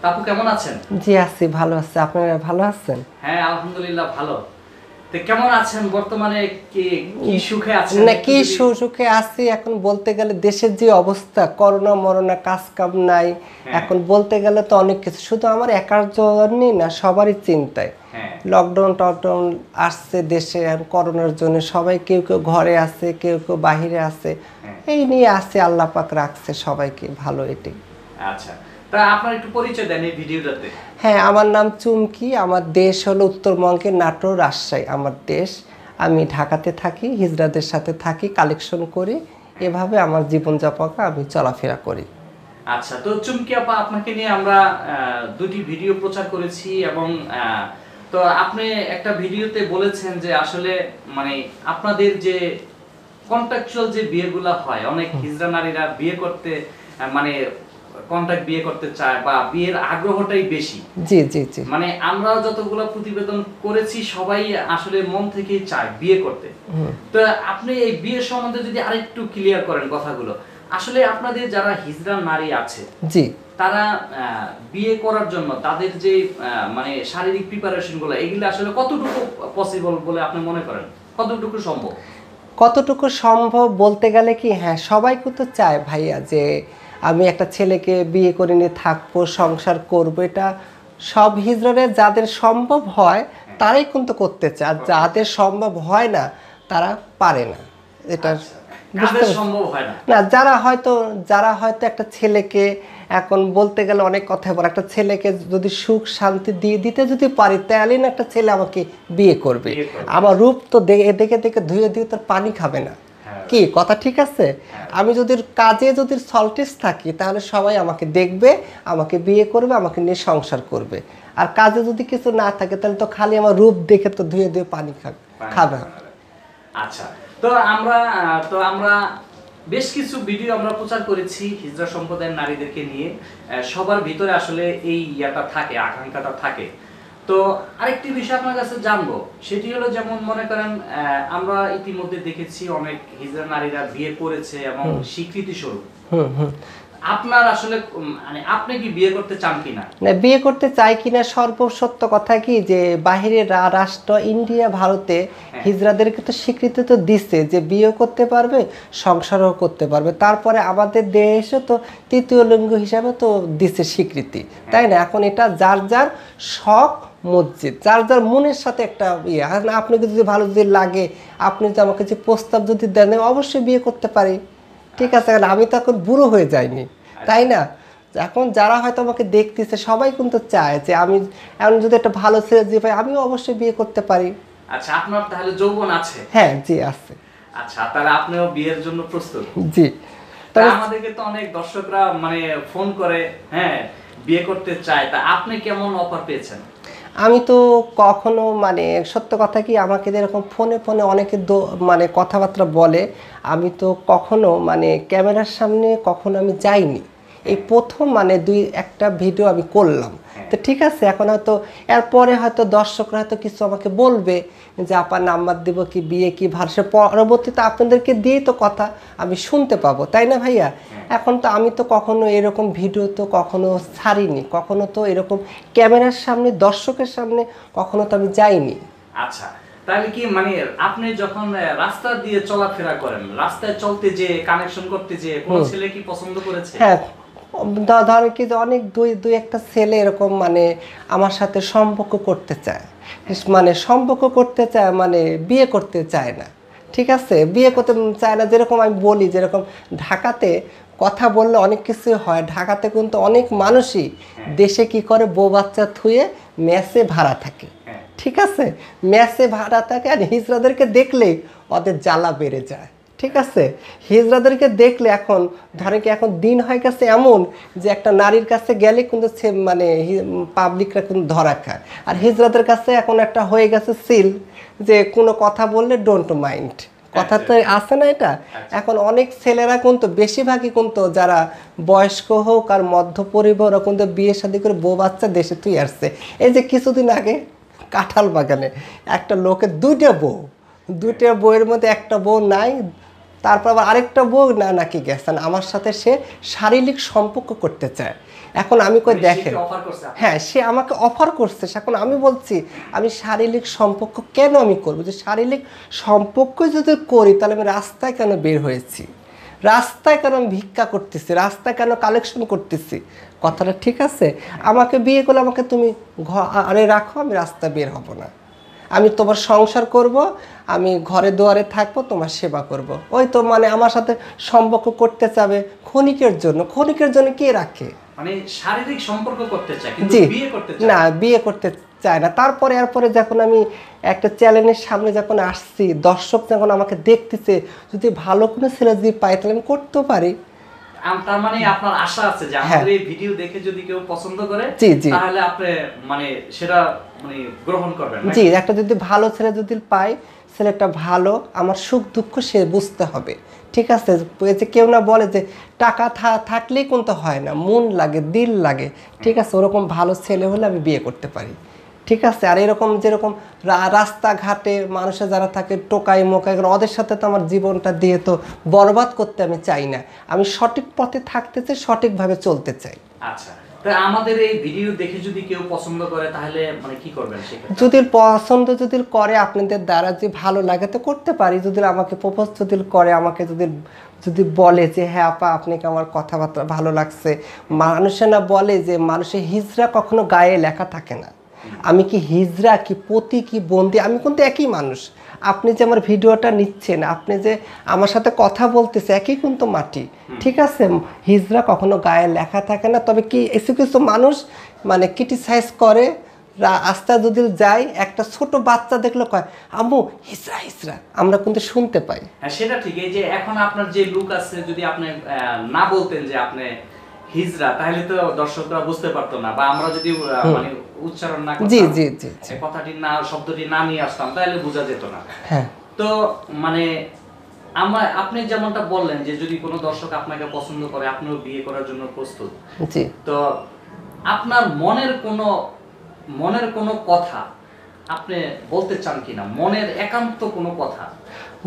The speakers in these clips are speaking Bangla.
আপু কেমন আছেন? জি আছি, ভালো আছি। আপনারা ভালো আছেন? হ্যাঁ আলহামদুলিল্লাহ ভালো। তো কেমন আছেন বর্তমানে? কি কি সুখে আছেন না একটু কি যদি। সুখে আছি এখন বলতে গেলে দেশের যে অবস্থা, করোনা মরনা, কাজ কাম নাই। হ্যাঁ এখন বলতে গেলে তো অনেক কিছু, শুধু আমার একার জন্যই না, সবারই চিন্তায়। হ্যাঁ লকডাউন টকডাউন আসছে দেশে, আর করোনার জন্য সবাই কেউ কেউ ঘরে আছে, কেউ কেউ বাহিরে আছে। হ্যাঁ। এই নিয়ে আছে, আল্লাহ পাক রাখছে সবাইকে ভালো, এটাই। আচ্ছা, তা আপনার একটু পরিচয় দেন এই ভিডিওটাতে। হ্যাঁ, আমার নাম চুমকি, আমার দেশ হলো উত্তরবঙ্গের নাটোর, রাজশাহী আমার দেশ। আমি ঢাকাতে থাকি, হিজড়াদের সাথে থাকি, কালেকশন করি। এভাবে আমার জীবনযাপন আমি চলাফেরা করি। আচ্ছা, তো চুমকি আপা আপনাকে নিয়ে আমরা দুটি ভিডিও প্রচার করেছি এবং তো আপনি একটা ভিডিওতে বলেছেন যে আসলে মানে আপনাদের যে কন্ট্রাকচুয়াল যে বিয়েগুলো হয়, অনেক হিজড়া নারীরা বিয়ে করতে মানে কন্ট্রাক্ট বিয়ে করতে চায় বা বিয়ের আগ্রহটাই বেশি। জি জি জি। মানে আমরা যতগুলো প্রতিবেদন করেছি সবাই আসলে মন থেকেই চায় বিয়ে করতে। তো আপনি এই বিয়ের সম্বন্ধে যদি আরেকটু ক্লিয়ার করেন কথাগুলো, আসলে আপনাদের যারা হিজড়া নারী আছে জি। তারা বিয়ে করার জন্য তাদের যে মানে শারীরিক প্রিপারেশন গুলো, এগুলো আসলে কতটুকু পসিবল বলে আপনি মনে করেন? কতটুকু সম্ভব? কতটুকু সম্ভব বলতে গেলে কি, হ্যাঁ সবাই কিন্তু চায় ভাইয়া যে আমি একটা ছেলেকে বিয়ে করে নিয়ে থাকবো, সংসার করবো। এটা সব হিজড়ারে যাদের সম্ভব হয় তারাই কিন্তু করতে চায়, আর যাদের সম্ভব হয় না তারা পারে না। এটা বুঝতে কাদের সম্ভব হয় না? না, যারা হয়তো একটা ছেলেকে, এখন বলতে গেলে অনেক কথা বলে, একটা ছেলেকে যদি সুখ শান্তি দিয়ে দিতে যদি পারি, তাহলেই না একটা ছেলে আমাকে বিয়ে করবে। আমার রূপ তো দেখে দেখে ধুয়ে ধুয়ে তার পানি খাবে না। কি কথা ঠিক আছে? আমি যদি কাজে যদি সল্টেজ থাকি, তাহলে সবাই আমাকে দেখবে, আমাকে বিয়ে করবে, আমাকে নিয়ে সংসার করবে। আর কাজে যদি কিছু না থাকে, তাহলে তো খালি আমার রূপ দেখে তো ধুয়ে ধুয়ে পানি খাবে। আচ্ছা, তো আমরা বেশ কিছু ভিডিও আমরা প্রচার করেছি হিজড়া সম্প্রদায়ের নারীদেরকে নিয়ে। সবার ভিতরে আসলে এই ইয়াটা থাকে, আকাঙ্ক্ষাটা থাকে। তো আরেকটি বিষয় আপনার কাছে জানবো, সেটি হলো যেমন মনে করেন আমরা ইতিমধ্যে দেখেছি অনেক হিজড়া নারীরা বিয়ে করেছে এবং স্বীকৃতি স্বরূপ। আপনার আসলে মানে আপনি কি বিয়ে করতে চান কিনা? না, বিয়ে করতে চাই কিনা, সর্বসত্য কথা কি যে বাহিরের রাষ্ট্র ইন্ডিয়া, ভারতে হিজড়াদেরকে তো স্বীকৃতি তো দিচ্ছে যে বিয়ে করতে পারবে, সংসারও করতে পারবে। তারপরে আমাদের দেশে তো তৃতীয় লিঙ্গ হিসাবে তো দিচ্ছে স্বীকৃতি, তাই না? এখন এটা যার যার শখ মসজিদ, যার যার মনের সাথে একটা ইয়ে। আপনাকে যদি ভালো যদি লাগে, আপনি যদি আমাকে যে প্রস্তাব যদি দেন, অবশ্যই বিয়ে করতে পারি। ঠিক আছে, কারণ আমি তো এখন বুড়ো হয়ে যাইনি, তাই না? এখন যারা হয়তো আমাকে দেখতেছে সবাই কিন্তু চায় যে আমি এখন যদি একটা ভালো ছেলে যে পাই, আমিও অবশ্যই বিয়ে করতে পারি। আচ্ছা, আপনার তাহলে যৌবন আছে? হ্যাঁ জি আছে। আচ্ছা, তাহলে আপনিও বিয়ের জন্য প্রস্তুত? জি। তা আমাদেরকে তো অনেক দর্শকরা মানে ফোন করে, হ্যাঁ বিয়ে করতে চায়, তা আপনি কেমন অফার পেয়েছেন? আমি তো কখনো মানে সত্য কথা কি, আমাকে যেরকম ফোনে ফোনে অনেকে মানে কথাবার্তা বলে, আমি তো কখনো মানে ক্যামেরার সামনে কখনো আমি যাইনি। এই প্রথম মানে একটা ভিডিও আমি করলাম। তো ঠিক আছে, এখন হয়তো এরপরে হয়তো দর্শকরা হয়তো কিছু আমাকে বলবে যে আপা নাম্বার দেবো কি, বিয়ে কি ভার্সে, পরবর্তীতে আপনাদেরকে দিয়েই তো কথা আমি শুনতে পাবো, তাই না ভাইয়া? এখন তো আমি তো কখনো এরকম ভিডিও তো কখনো ছাড়িনি, কখনো তো এরকম ক্যামেরার সামনে দর্শকের সামনে কখনো তো আমি যাইনি। আচ্ছা, তাহলে কি মানে আপনি যখন রাস্তা দিয়ে চলাফেরা করেন, রাস্তায় চলতে যে কানেকশন করতে যে কোন ছেলে কি পছন্দ করেছে? হ্যাঁ, ধরেন কি যে অনেক দুই একটা ছেলে এরকম মানে আমার সাথে সম্পর্ক করতে চায়, মানে সম্পর্ক করতে চায়, মানে বিয়ে করতে চায় না। ঠিক আছে, বিয়ে করতে চায় না। যেরকম আমি বলি, যেরকম ঢাকাতে কথা বললে অনেক কিছু হয়, ঢাকাতে কিন্তু অনেক মানুষই দেশে কি করে বউ বাচ্চা থুয়ে মেসে ভাড়া থাকে। ঠিক আছে, মেসে ভাড়া থাকে, আর হিজড়াদেরকে দেখলেই ওদের জ্বালা বেড়ে যায়। ঠিক আছে, হিজড়াদেরকে দেখলে এখন ধরে কি, এখন দিন হয়ে গেছে এমন যে একটা নারীর কাছে গেলে কিন্তু মানে পাবলিকরা কিন্তু ধরা খায়। আর হিজড়াদের কাছে এখন একটা হয়ে গেছে সিল, যে কোনো কথা বললে ডোন্ট মাইন্ড, কথা তো আছে না এটা? এখন অনেক ছেলেরা কিন্তু, বেশিরভাগই কিন্তু যারা বয়স্ক হোক আর মধ্য পরিবার, ওরা কিন্তু বিয়ে শাদী করে বউ বাচ্চা দেশে তুই আসছে। এই যে কিছুদিন আগে কাঁঠাল বাগানে একটা লোকের দুইটা বউয়ের মধ্যে একটা বউ নাই, তারপর আবার আরেকটা বউ না নাকি গেছেন আমার সাথে, সে শারীরিক সম্পর্ক করতে চায়। এখন আমি কই মানে সে দেখেন, কি অফার করছে আপনাকে? হ্যাঁ সে আমাকে অফার করছে, এখন আমি বলছি আমি শারীরিক সম্পর্ক কেন আমি করবো, যে শারীরিক সম্পর্ক যদি করি তাহলে আমি রাস্তায় কেন বের হয়েছি, রাস্তায় কেন আমি ভিক্ষা করতেছি, রাস্তায় কেন কালেকশন করতেছি, কথাটা ঠিক আছে? আমাকে বিয়ে করলে আমাকে তুমি ঘরে রাখো, আমি রাস্তায় বের হব না, আমি তোমার সংসার করব, আমি ঘরে দুয়ারে থাকবো, তোমার সেবা করব। ওই তো মানে আমার সাথে সম্পর্ক করতে চাবে ক্ষণিকের জন্য, ক্ষণিকের জন্য কে রাখে? মানে শারীরিক সম্পর্ক করতে চায় কিন্তু জি বিয়ে করতে চায় না, বিয়ে করতে চায় না। তারপরে এরপরে যখন আমি একটা চ্যানেলের সামনে যখন আসছি, দর্শক যখন আমাকে দেখতেছে, যদি ভালো কোনো ছেলে যদি পাই তাহলে আমি করতেও পারি। তার মানে আপনার আশা আছে যে হ্যাঁ। আমাদের এই ভিডিও দেখে যদি কেউ পছন্দ করে জি, জি। তাহলে আপনি মানে সেটা মানে গ্রহণ করবেন নাকি? জি, একটা যদি ভালো ছেলে যদি পাই, ছেলেটা ভালো, আমার সুখ দুঃখ সে বুঝতে হবে, ঠিক আছে? এই যে কেউ না বলে যে টাকা থাকলেই কিন্তু হয় না, মন লাগে, দিল লাগে, ঠিক আছে? ওরকম ভালো ছেলে হলে আমি বিয়ে করতে পারি, ঠিক আছে? আর এরকম যেরকম রাস্তাঘাটে মানুষে যারা থাকে টোকাই মোকাই, ওদের সাথে তো আমার জীবনটা দিয়ে তো বরবাদ করতে আমি চাই না, আমি সঠিক পথে থাকতে চাই, সঠিকভাবে চলতে চাই। আচ্ছা, তো আমাদের এই ভিডিও দেখে যদি কেউ পছন্দ করে তাহলে মানে কি করবেন সেক্ষেত্রে? যদি পছন্দ যদি করে আপনাদের দ্বারা যে ভালো লাগে তো করতে পারি, যদি আমাকে প্রপোজ যদি করে, আমাকে যদি যদি বলে যে হ্যাঁ আপা আপনাকে আমার কথাবার্তা ভালো লাগছে, মানুষে না বলে যে মানুষের হিজড়া কখনো গায়ে লেখা থাকে না, আমি কি হিজড়া কি পতি কি বন্দি, আমি কিন্তু একই মানুষ। আপনি যে আমার ভিডিওটা নিচ্ছেন, আপনি যে আমার সাথে কথা বলতেছে, একই কিন্তু মাটি, ঠিক আছে? হিজড়া কখনো গায়ে লেখা থাকে না। তবে কি কিছু কিছু মানুষ মানে ক্রিটিসাইজ করে, রাস্তায় যদি যাই একটা ছোট বাচ্চা দেখলে কয় আম্মু হিজড়া হিজড়া, আমরা কিন্তু শুনতে পাই। হ্যাঁ সেটা ঠিক। এই যে এখন আপনার যে লুক আছে, যদি আপনি না বলতেন যে আপনি হিজড়া, তাহলে তো দর্শকরা বুঝতে পারতো না, বা আমরা যদি মানে উচ্চারণ না করতাম, জি জি জি জি। এই কথাটি না, শব্দটি না নিয়ে আসতাম, তাহলে বোঝা যেত না। হ্যাঁ তো মানে আপনি যেমনটা বললেন যে যদি কোনো দর্শক আপনাকে পছন্দ করে আপনিও বিয়ে করার জন্য প্রস্তুত, জি। তো আপনার মনের কোনো কথা আপনি বলতে চান কিনা, মনের একান্ত কোনো কথা?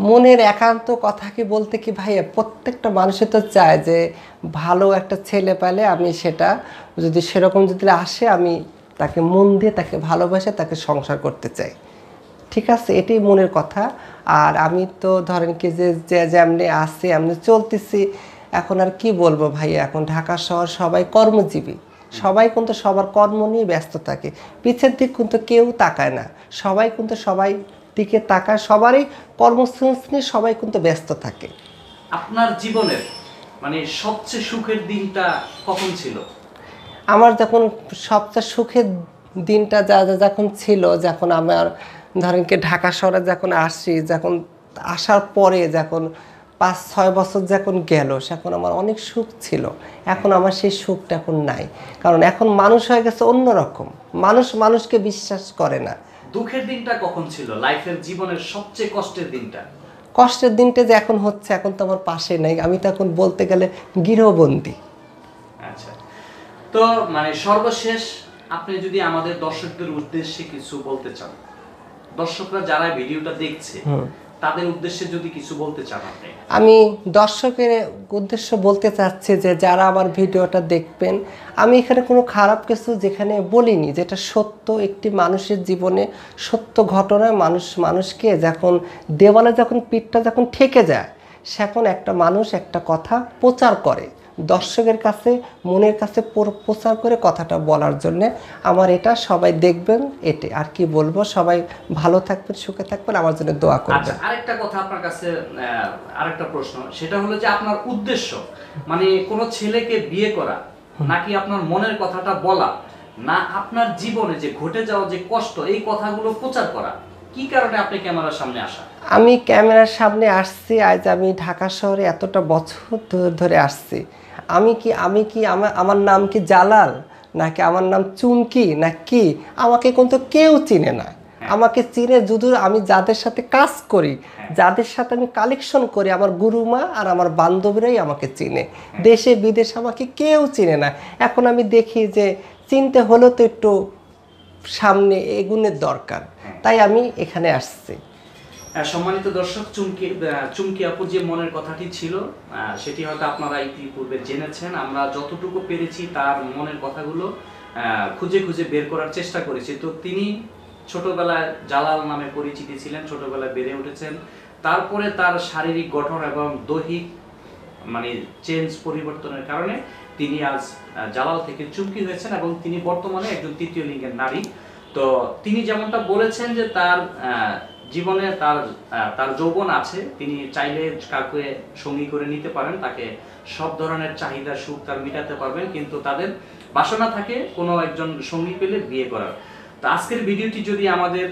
মনের একান্ত কথা কি বলতে কি ভাইয়া, প্রত্যেকটা মানুষের তো চায় যে ভালো একটা ছেলে পেলে আমি সেটা যদি সেরকম যদি আসে, আমি তাকে মন দিয়ে তাকে ভালোবাসে তাকে সংসার করতে চাই, ঠিক আছে? এটাই মনের কথা। আর আমি তো ধরেন কি যে যেমনি আসছি এমনি চলতেছি, এখন আর কি বলবো ভাইয়া, এখন ঢাকা শহর সবাই কর্মজীবী, সবাই কিন্তু সবার কর্ম নিয়ে ব্যস্ত থাকে, পিছের দিক কিন্তু কেউ তাকায় না, সবাই কিন্তু সবাই দিকে তাকায়, সবারই কর্মসংস্থান নিয়ে সবাই কিন্তু ব্যস্ত থাকে। আপনার জীবনের মানে সবচেয়ে সুখের দিনটা কখন ছিল? আমার যখন সবচেয়ে সুখের দিনটা যখন ছিল, যখন আমার ধরেন কি ঢাকা শহরে যখন আসি, যখন আসার পরে যখন 5-6 বছর যখন গেল, সেখন আমার অনেক সুখ ছিল। এখন আমার সেই সুখটা এখন নাই, কারণ এখন মানুষ হয়ে গেছে অন্যরকম, মানুষ মানুষকে বিশ্বাস করে না। দুঃখের দিনটা কখন ছিল, লাইফের জীবনের সবচেয়ে কষ্টের দিনটা? কষ্টের দিনটা যে এখন হচ্ছে, এখন তো আমার পাশে নেই, আমি তো এখন বলতে গেলে গৃহবন্দী। আচ্ছা, তো মানে সর্বশেষ আপনি যদি আমাদের দর্শকদের উদ্দেশ্যে কিছু বলতে চান, দর্শকরা যারা ভিডিওটা দেখছে তাদের উদ্দেশ্যে যদি কিছু বলতে চান আপনি? আমি দর্শকের উদ্দেশ্য বলতে চাচ্ছি যে যারা আমার ভিডিওটা দেখবেন, আমি এখানে কোনো খারাপ কিছু যেখানে বলিনি, যেটা সত্য একটি মানুষের জীবনে সত্য ঘটনা, মানুষকে যখন দেওয়ালে যখন পিঠটা যখন ঠেকে যায়, সেখন একটা মানুষ একটা কথা প্রচার করে দর্শকের কাছে, মনের কাছে প্রচার করে কথাটা বলার জন্যে আমার এটা, সবাই দেখবেন, এতে আর কি বলবো, সবাই ভালো থাকবেন, সুখে থাকবেন, আমার জন্য দোয়া করবেন। আচ্ছা, আরেকটা কথা আপনার কাছে, আরেকটা প্রশ্ন, সেটা হলো যে আপনার উদ্দেশ্য মানে কোনো ছেলেকে বিয়ে করা, নাকি আপনার মনের কথাটা বলা, না আপনার জীবনে যে ঘটে যাওয়া যে কষ্ট এই কথাগুলো প্রচার করা, কি কারণে আপনি ক্যামেরার সামনে আসা? আমি ক্যামেরার সামনে আসছি, আজ আমি ঢাকা শহরে এতটা বছর ধরে আসছি, আমার নাম কি জালাল, নাকি আমার নাম চুমকি, না কি, আমাকে কিন্তু কেউ চিনে না। আমাকে চিনে যদি আমি যাদের সাথে কাজ করি, যাদের সাথে আমি কালেকশন করি, আমার গুরুমা আর আমার বান্ধবীরাই আমাকে চিনে, দেশে বিদেশে আমাকে কেউ চিনে না। এখন আমি দেখি যে চিনতে হলেও তো একটু সামনে এগুনের দরকার, তাই আমি এখানে আসছি। সম্মানিত দর্শক, চুমকি আপুর যে মনের কথাটি ছিল সেটি হয়তো আপনারা ইতিপূর্বে জেনেছেন। আমরা যতটুকু পেরেছি তার মনের কথাগুলো খুঁজে খুঁজে বের করার চেষ্টা করেছি। তো তিনি ছোটবেলায় জালাল নামে পরিচিতি ছিলেন, ছোটবেলায় বেড়ে উঠেছেন। তারপরে তার শারীরিক গঠন এবং দৈহিক মানে পরিবর্তনের কারণে তিনি আজ জালাল থেকে চুমকি হয়েছেন এবং তিনি বর্তমানে একজন তৃতীয় লিঙ্গের নারী। তো তিনি যেমনটা বলেছেন যে তার জীবনে তার যৌবন আছে, তিনি চাইলে কাউকে সঙ্গী করে নিতে পারেন, তাকে সব ধরনের চাহিদা সুখ তার মেটাতে পারবেন, কিন্তু তাদের বাসনা থাকে কোনো একজন সঙ্গী পেলে বিয়ে করার। তো আজকের ভিডিওটি যদি আমাদের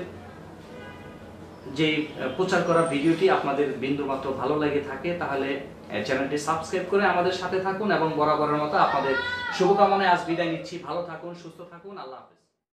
যে প্রচার করা ভিডিওটি আপনাদের বিন্দুমাত্র ভালো লেগে থাকে তাহলে চ্যানেলটি সাবস্ক্রাইব করে আমাদের সাথে থাকুন এবং বরাবরের মতো আপনাদের শুভকামনায় আজ বিদায় নিচ্ছি। ভালো থাকুন, সুস্থ থাকুন, আল্লাহ হাফেজ।